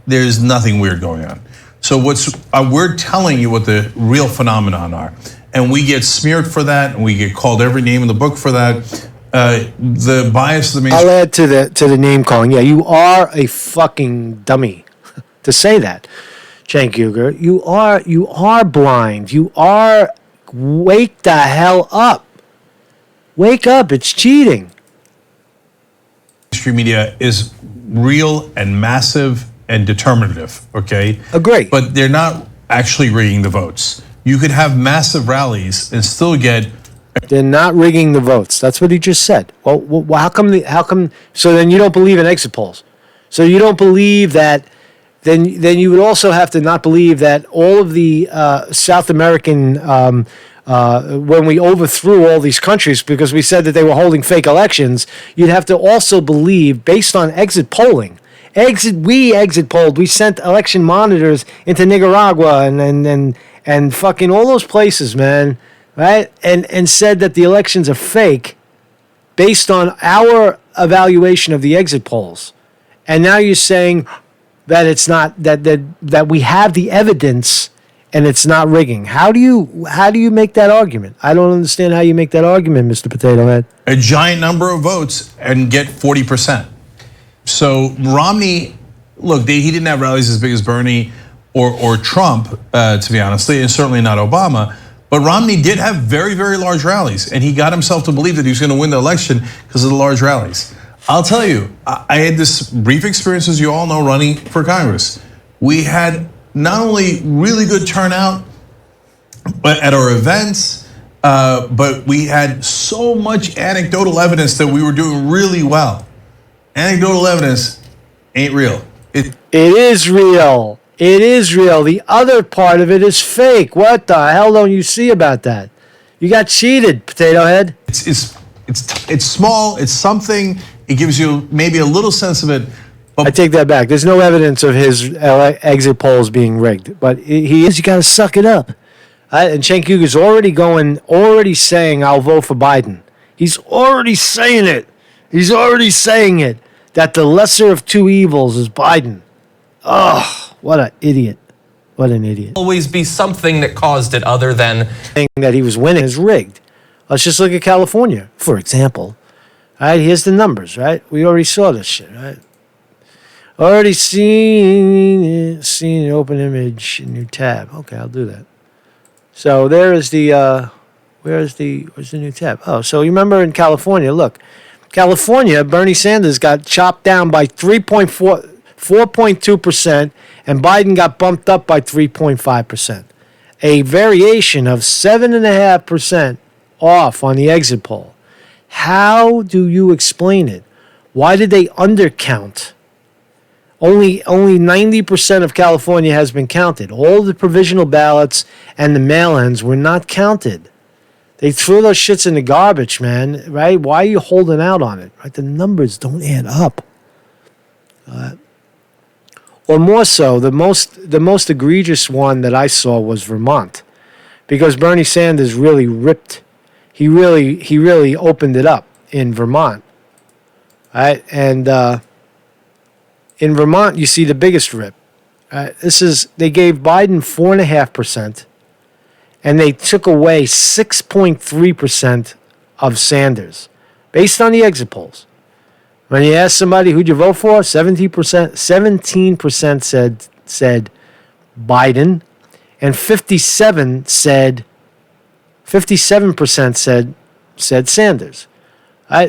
there's nothing weird going on. So we're telling you what the real phenomenon are. And we get smeared for that, and we get called every name in the book for that. The bias of the I'll add to the name calling. Yeah, you are a fucking dummy to say that. Cenk Uygur, you are blind. Wake the hell up. Wake up, it's cheating. Mainstream media is real and massive and determinative, okay? Agree. But they're not actually rigging the votes. You could have massive rallies and still get. They're not rigging the votes. That's what he just said. Well, how come? So then you don't believe in exit polls. So you don't believe that. Then you would also have to not believe that all of the South American, when we overthrew all these countries because we said that they were holding fake elections, you'd have to also believe, based on exit polling, we exit polled. We sent election monitors into Nicaragua and fucking all those places, man, right? And said that the elections are fake based on our evaluation of the exit polls. And now you're saying that it's not that we have the evidence and it's not rigging. How do you make that argument? I don't understand how you make that argument, Mr. Potato Head. A giant number of votes and get 40%. So Romney, look, he didn't have rallies as big as Bernie or Trump, to be honest, and certainly not Obama. But Romney did have very, very large rallies, and he got himself to believe that he was going to win the election because of the large rallies. I'll tell you, I had this brief experience, as you all know, running for Congress. We had not only really good turnout at our events, but we had so much anecdotal evidence that we were doing really well. Anecdotal evidence ain't real. It is real. It is real. The other part of it is it's fake. What the hell don't you see about that? You got cheated, Potato Head. It's It's small. It's something. It gives you maybe a little sense of it. I take that back. There's no evidence of his exit polls being rigged, but he is. You got to suck it up. And Cenk Uyghur's already saying, "I'll vote for Biden." He's already saying it. He's already saying it. That the lesser of two evils is Biden. Oh, what an idiot! What an idiot! Always be something that caused it, other than Saying that he was winning is rigged. Let's just look at California, for example. All right, here's the numbers. Right, we already saw this shit. Right. Already seen it, open image, new tab. Okay, I'll do that. So there is the, where's the new tab? Oh, so you remember in California, look, California, Bernie Sanders got chopped down by 4.2%, and Biden got bumped up by 3.5%. A variation of 7.5% off on the exit poll. How do you explain it? Why did they undercount? Only 90% of California has been counted. All the provisional ballots and the mail-ins were not counted. They threw those shits in the garbage, man. Right? Why are you holding out on it? Right? The numbers don't add up. Or more so, the most egregious one that I saw was Vermont, because Bernie Sanders really ripped. He really opened it up in Vermont. Right? And in Vermont, you see the biggest rip. They gave Biden 4.5%, and they took away 6.3% of Sanders, based on the exit polls. When you ask somebody who'd you vote for, 17% said Biden, and 57% said Sanders.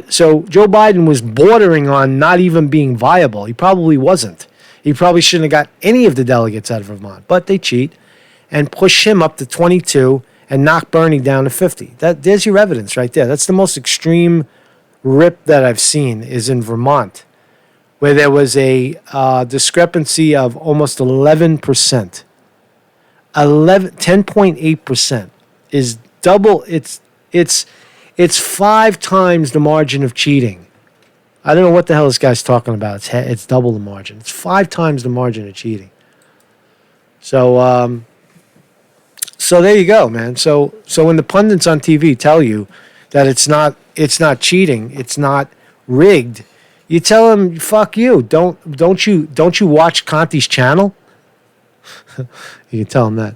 So Joe Biden was bordering on not even being viable. He probably wasn't. He probably shouldn't have got any of the delegates out of Vermont. But they cheat and push him up to 22 and knock Bernie down to 50. There's your evidence right there. That's the most extreme rip that I've seen, is in Vermont, where there was a discrepancy of almost 11%. 10.8% is double. It's 5 times the margin of cheating. I don't know what the hell this guy's talking about. It's double the margin. It's 5 times the margin of cheating. So there you go, man. So when the pundits on TV tell you that it's not cheating, it's not rigged, you tell them, fuck you. Don't you watch Conte's channel? You can tell them that.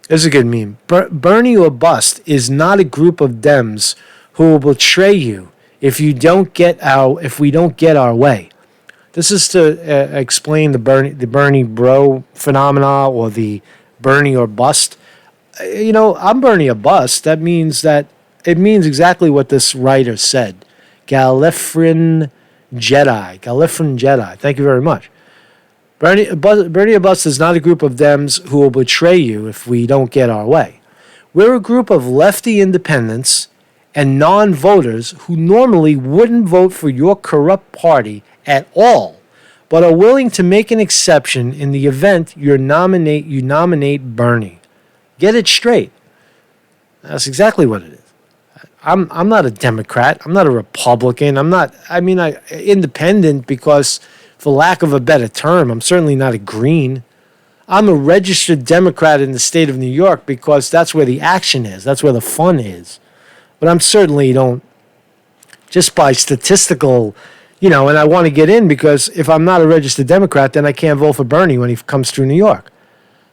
This is a good meme. Bernie or bust is not a group of Dems who will betray you if we don't get our way. This is to explain the Bernie bro phenomena, or the Bernie or bust. I'm Bernie or bust. That means it means exactly what this writer said. Gallifreyan Jedi. Thank you very much. Bernie or bust is not a group of Dems who will betray you if we don't get our way. We're a group of lefty independents and non-voters who normally wouldn't vote for your corrupt party at all, but are willing to make an exception in the event you nominate Bernie. Get it straight. That's exactly what it is. I'm not a Democrat. I'm not a Republican. Independent because, for lack of a better term, I'm certainly not a green. I'm a registered Democrat in the state of New York because that's where the action is. That's where the fun is. But I'm certainly don't, just by statistical, and I want to get in, because if I'm not a registered Democrat, then I can't vote for Bernie when he comes through New York.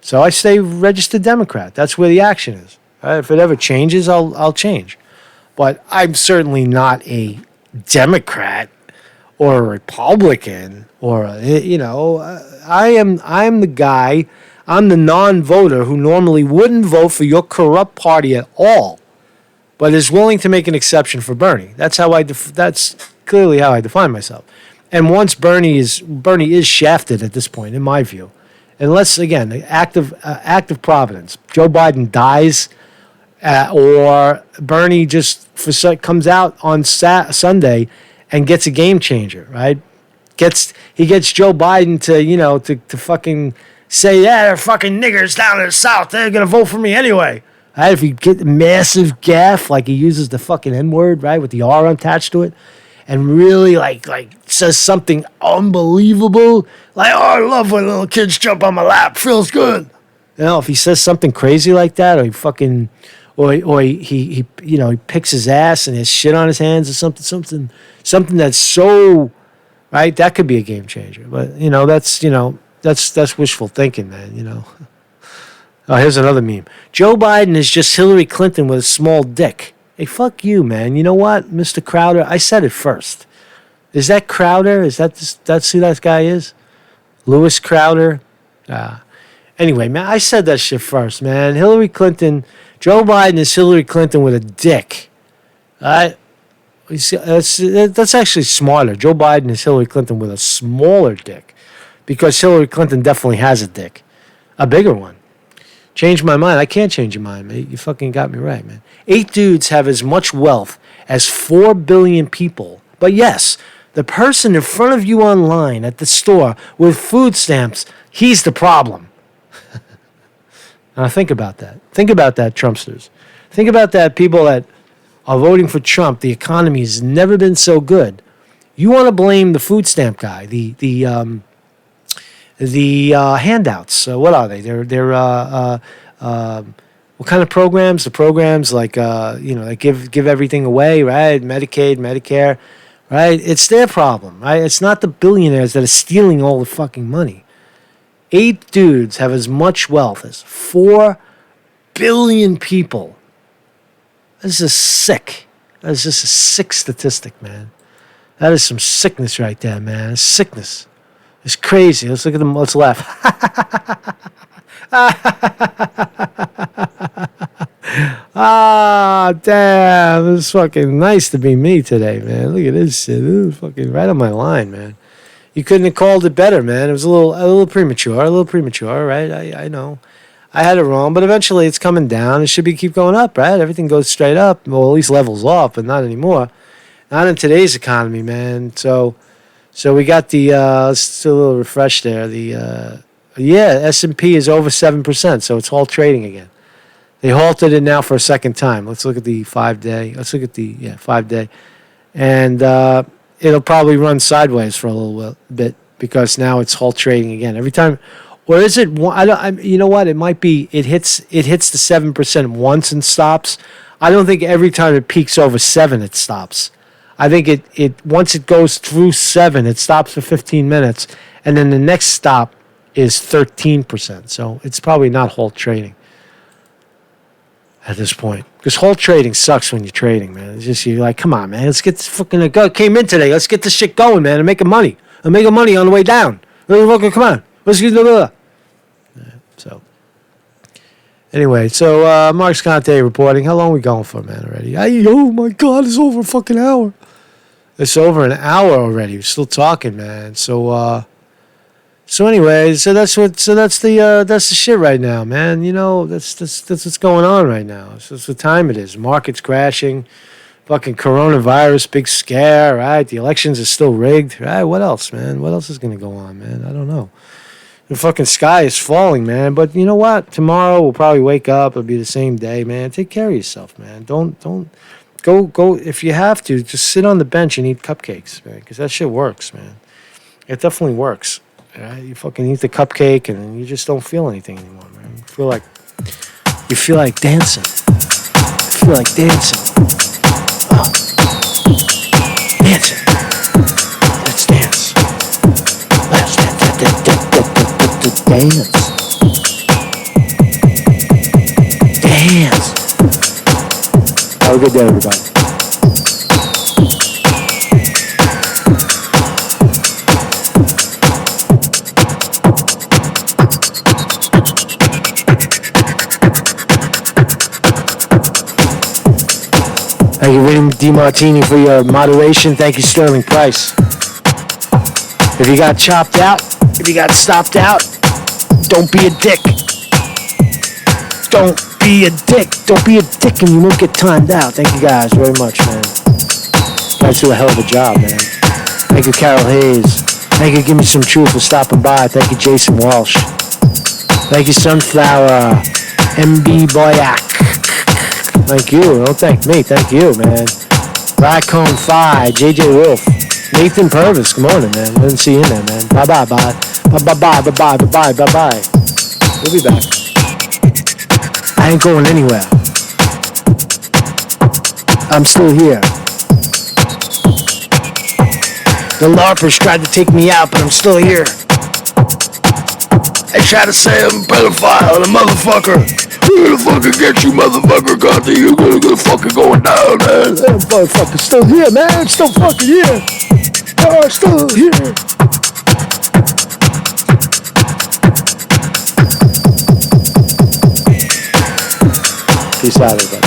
So I stay registered Democrat. That's where the action is. If it ever changes, I'll change. But I'm certainly not a Democrat or a Republican I am the guy, I'm the non-voter who normally wouldn't vote for your corrupt party at all, but is willing to make an exception for Bernie. That's clearly how I define myself. And once Bernie is shafted at this point, in my view, unless, again, act of providence, Joe Biden dies, or Bernie just comes out on Sunday and gets a game changer, right? He gets Joe Biden to fucking say, yeah, they're fucking niggers down in the South. They're gonna vote for me anyway. Right? If you get a massive gaffe, like he uses the fucking N-word, right, with the R attached to it, and really like says something unbelievable, like, oh, I love when little kids jump on my lap, feels good. You know, if he says something crazy like that, or he fucking, or he you know, he picks his ass and has shit on his hands or something that's so, right, that could be a game changer. But you know, that's wishful thinking, man. You know. Oh, here's another meme. Joe Biden is just Hillary Clinton with a small dick. Hey, fuck you, man. You know what, Mr. Crowder? I said it first. Is that Crowder? Is that's who that guy is? Lewis Crowder? Anyway, man, I said that shit first, man. Hillary Clinton, Joe Biden is Hillary Clinton with a dick. All right? You see, that's actually smarter. Joe Biden is Hillary Clinton with a smaller dick because Hillary Clinton definitely has a dick, a bigger one. Change my mind. I can't change your mind, mate. You fucking got me right, man. 8 dudes have as much wealth as 4 billion people. But yes, the person in front of you online at the store with food stamps, he's the problem. Now think about that. Think about that, Trumpsters. Think about that, people that are voting for Trump. The economy has never been so good. You want to blame the food stamp guy, the handouts. What are they? They're what kind of programs? The programs like they give everything away, right? Medicaid, Medicare, right? It's their problem, right? It's not the billionaires that are stealing all the fucking money. 8 dudes have as much wealth as 4 billion people. This is sick. That is just a sick statistic, man. That is some sickness right there, man. It's sickness. It's crazy. Let's look at them. Let's laugh. Ah, damn. It's fucking nice to be me today, man. Look at this shit. It was fucking right on my line, man. You couldn't have called it better, man. It was a little premature, right? I know. I had it wrong, but eventually it's coming down. It should keep going up, right? Everything goes straight up. Well, at least levels off, but not anymore. Not in today's economy, man. So we got the let's do a little refresh there. The S&P is over 7%, so it's halt trading again. They halted it now for a second time. Let's look at the 5-day. Let's look at the 5-day, and it'll probably run sideways for a little bit because now it's halt trading again. Every time, or is it? You know what? It might be. It hits the 7% once and stops. I don't think every time it peaks over 7 it stops. I think it once it goes through 7, it stops for 15 minutes, and then the next stop is 13%. So it's probably not halt trading at this point. Because halt trading sucks when you're trading, man. It's just you're like, come on, man, let's get this fucking came in today. Let's get this shit going, man, and making money. I'm making money on the way down. Come on, let's get so. Anyway, so Mark's Conte reporting. How long are we going for, man, already? Oh, my God, it's over a fucking hour. It's over an hour already. We're still talking, man. So anyway, that's the shit right now, man. You know, that's what's going on right now. That's the time it is. Market's crashing. Fucking coronavirus, big scare, right? The elections are still rigged, right? What else, man? What else is going to go on, man? I don't know. The fucking sky is falling, man. But you know what? Tomorrow we'll probably wake up. It'll be the same day, man. Take care of yourself, man. Don't go. If you have to, just sit on the bench and eat cupcakes, man. Because that shit works, man. It definitely works. Right? You fucking eat the cupcake and you just don't feel anything anymore, man. You feel like dancing. You feel like dancing. Dancing. Let's dance. Let's dance. Dance. Have a good day, everybody. Thank you, William DiMartini, for your moderation. Thank you, Sterling Price. If you got chopped out, if you got stopped out, don't be a dick. Don't be a dick. Don't be a dick and you won't get timed out. Thank you guys very much, man. You guys do a hell of a job, man. Thank you, Carol Hayes. Thank you, Give Me Some Truth, for stopping by. Thank you, Jason Walsh. Thank you, Sunflower. MB Boyak. Thank you. Don't thank me. Thank you, man. Raccoon Phi, JJ Wolf, Nathan Purvis. Good morning, man. Didn't see you in there, man. Bye. Bye. We'll be back. I ain't going anywhere. I'm still here. The LARPers tried to take me out, but I'm still here. They tried to say I'm a pedophile and a motherfucker. We're gonna fucking get you, motherfucker, Conte. You're gonna go fucking going down, man. I'm motherfucking still here, man. I'm still fucking here. Oh, I'm still here. Peace out, everybody.